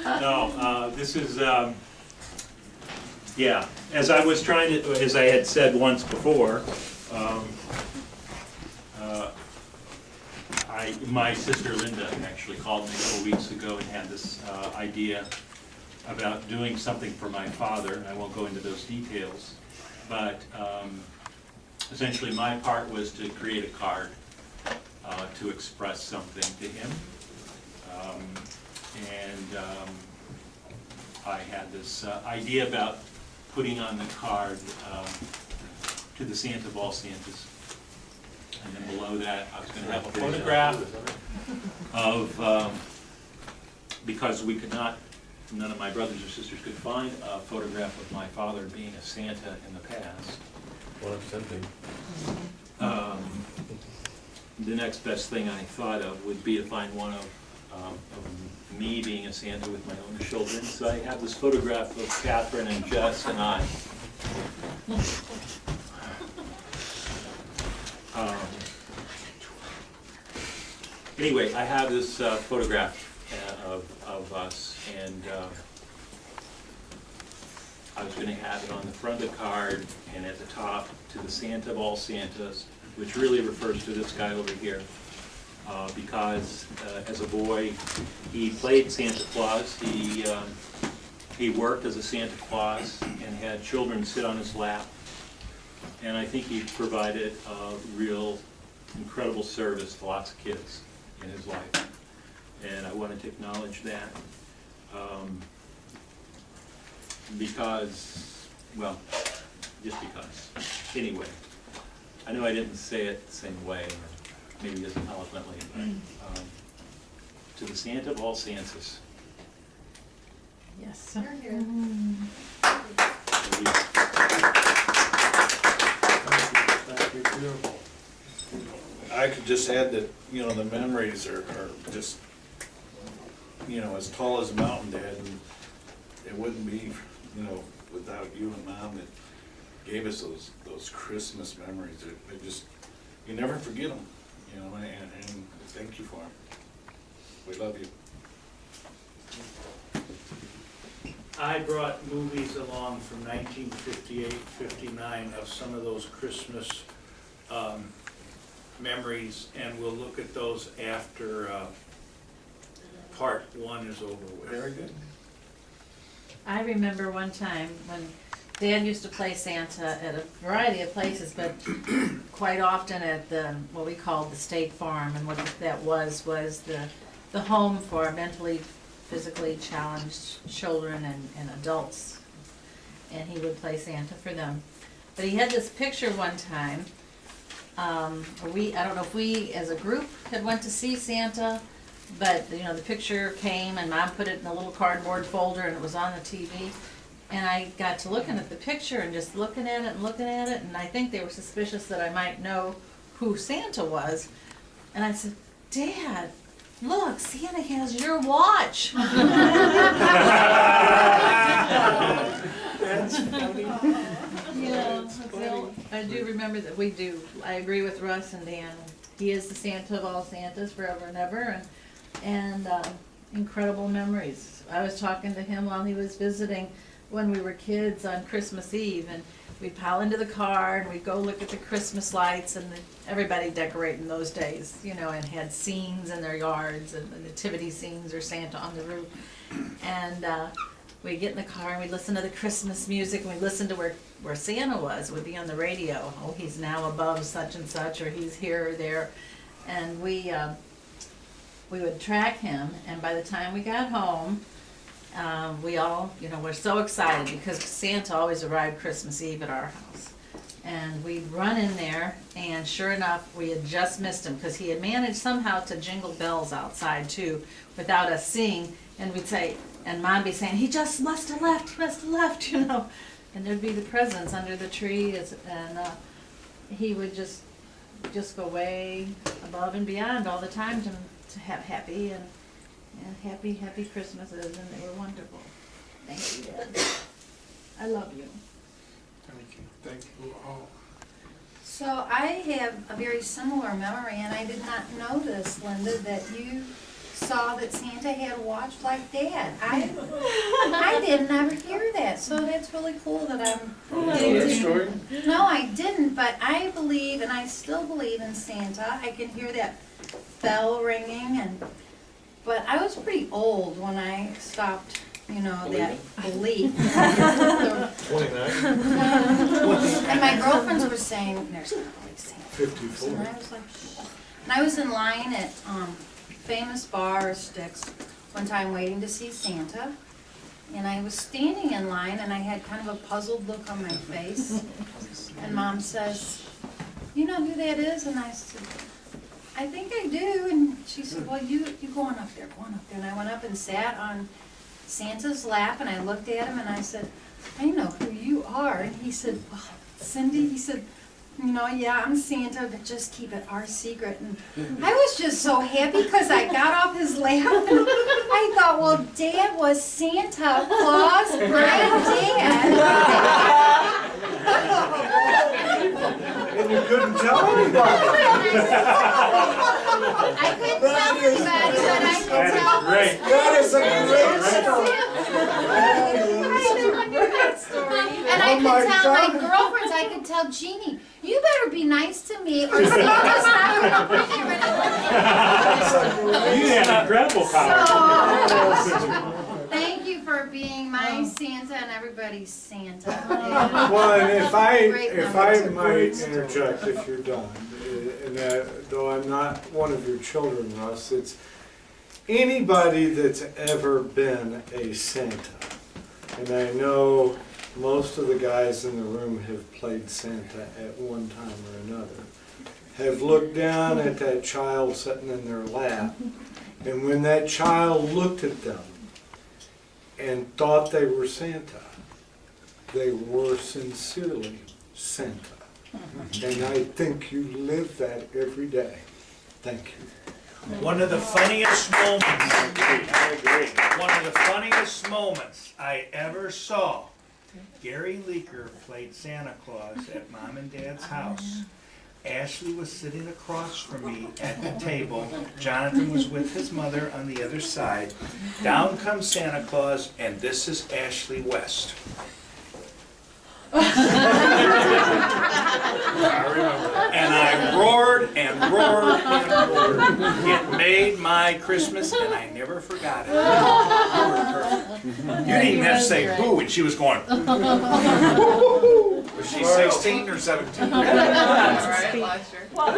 No, this is, yeah, as I was trying to, as I had said once before, my sister Linda actually called me a couple weeks ago and had this idea about doing something for my father, and I won't go into those details, but essentially my part was to create a card to express something to him. I had this idea about putting on the card to the Santa of all Santas. And then below that, I was going to have a photograph of, because we could not, none of my brothers or sisters could find a photograph of my father being a Santa in the past. Well, that's something. The next best thing I thought of would be to find one of me being a Santa with my own children. So I have this photograph of Catherine and Jess and I. Anyway, I have this photograph of us, and I was going to have it on the front of the card and at the top to the Santa of all Santas, which really refers to this guy over here, because as a boy he played Santa Claus. He worked as a Santa Claus and had children sit on his lap, and I think he provided a real incredible service to lots of kids in his life, and I wanted to acknowledge that because, well, just because. Anyway, I know I didn't say it the same way, or maybe as eloquently, but to the Santa of all Santas. Yes, sir. Beautiful. I could just add that, you know, the memories are just, you know, as tall as a mountain, Dad, and it wouldn't be, you know, without you and Mom that gave us those Christmas memories. They just, you never forget them, you know, and thank you for them. We love you. I brought movies along from 1958, 59 of some of those Christmas memories, and we'll look at those after part one is over with. Very good. I remember one time when Dad used to play Santa at a variety of places, but quite often at the, what we called the State Farm, and what that was the home for mentally, physically challenged children and adults, and he would play Santa for them. But he had this picture one time, I don't know if we as a group had went to see Santa, but you know, the picture came and Mom put it in a little cardboard folder and it was on the TV. And I got to looking at the picture and just looking at it, and I think they were suspicious that I might know who Santa was. And I said, Dad, look, Santa has your watch. That's funny. Yeah, so I do remember that we do. I agree with Russ and Dan. He is the Santa of all Santas forever and ever, and incredible memories. I was talking to him while he was visiting when we were kids on Christmas Eve, and we'd pile into the car and we'd go look at the Christmas lights, and everybody decorating those days, you know, and had scenes in their yards, and the nativity scenes or Santa on the roof. And we'd get in the car and we'd listen to the Christmas music, and we'd listen to where Santa was. It would be on the radio. Oh, he's now above such and such, or he's here or there. And we would track him, and by the time we got home, we all, you know, were so excited because Santa always arrived Christmas Eve at our house. And we'd run in there, and sure enough, we had just missed him because he had managed somehow to jingle bells outside too without us seeing. And we'd say, and Mom be saying, he just must have left, you know. And there'd be the presents under the tree, and he would just go way above and beyond all the time to have happy Christmases, and they were wonderful. Thank you, Dad. I love you. Thank you all. So I have a very similar memory, and I did not notice, Linda, that you saw that Santa had a watch like that. I didn't ever hear that, so that's really cool that I'm. You know that story? No, I didn't, but I believe, and I still believe in Santa. I can hear that bell ringing, but I was pretty old when I stopped, that belief. 29? And my girlfriends were saying, there's not really Santa. 54. And I was like, and I was in line at Famous Bar Sticks one time waiting to see Santa. And I was standing in line and I had kind of a puzzled look on my face. And Mom says, you know who that is? And I said, I think I do. And she said, well, you go on up there, go on up there. And I went up and sat on Santa's lap and I looked at him and I said, I know who you are. And he said, well, Cindy, he said, yeah, I'm Santa, but just keep it our secret. And I was just so happy because I got off his lap and I thought, well, Dad was Santa Claus, my dad. And you couldn't tell anybody. I couldn't tell anybody, but I could tell. Great. That is a great story. And I Oh my could tell my God. girlfriends, I could tell Jeannie, you better be nice to me or Santa's not gonna bring you anything. You had incredible power. So, thank you for being my Santa and everybody's Santa. Well, and if I Great might interject, if you're done, and though I'm not one of your children, Russ, it's anybody that's ever been a Santa, and I know most of the guys in the room have played Santa at one time or another, have looked down at that child sitting in their lap, and when that child looked at them and thought they were Santa, they were sincerely Santa. And I think you live that every day. Thank you. One of the funniest moments, one of the funniest moments I ever saw, Gary Leeker played Santa Claus at Mom and Dad's house. Ashley was sitting across from me at the table. Jonathan was with his mother on the other side. Down comes Santa Claus, and this is Ashley West. And I roared and roared and roared. It made my Christmas, and I never forgot it. You didn't even have to say boo, and she was going. Was she 16 or 17? Well,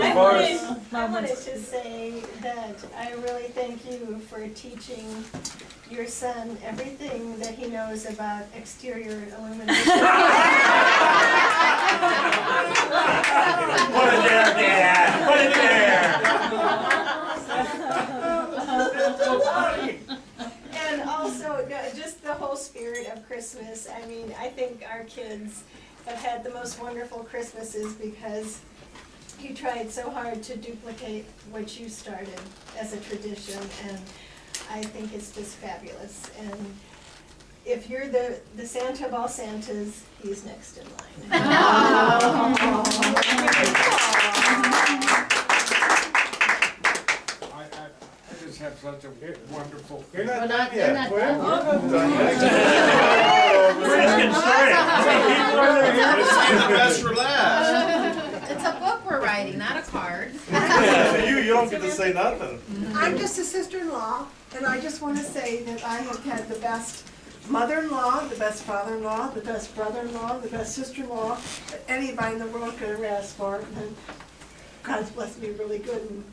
I wanted to say that I really thank you for teaching your son everything that he knows about exterior illumination. Put it there, Dad. Put it there. And also, just the whole spirit of Christmas. I mean, I think our kids have had the most wonderful Christmases because you tried so hard to duplicate what you started as a tradition, and I think it's just fabulous. And if you're the Santa of all Santas, he's next in line. I just have such a wonderful. You're We're not not- done we're yet. not Well, done. we're not done We're just getting started. Let's save the best for last. It's a book we're writing, not a card. You don't get to say nothing. I'm just a sister-in-law, and I just want to say that I have had the best mother-in-law, the best father-in-law, the best brother-in-law, the best sister-in-law that anybody in the world could have asked for. And God's blessed me really good. And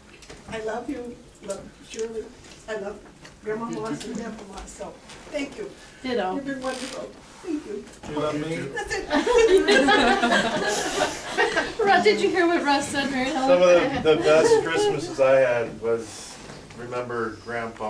I love you, love Shirley, I love Grandma Moss and Grandpa Moss. So thank you. Ditto. You've been wonderful. Thank you. You love me? That's it. Russ, did you hear what Russ said, Mary Helen? Some of the best Christmases I had was, remember Grandpa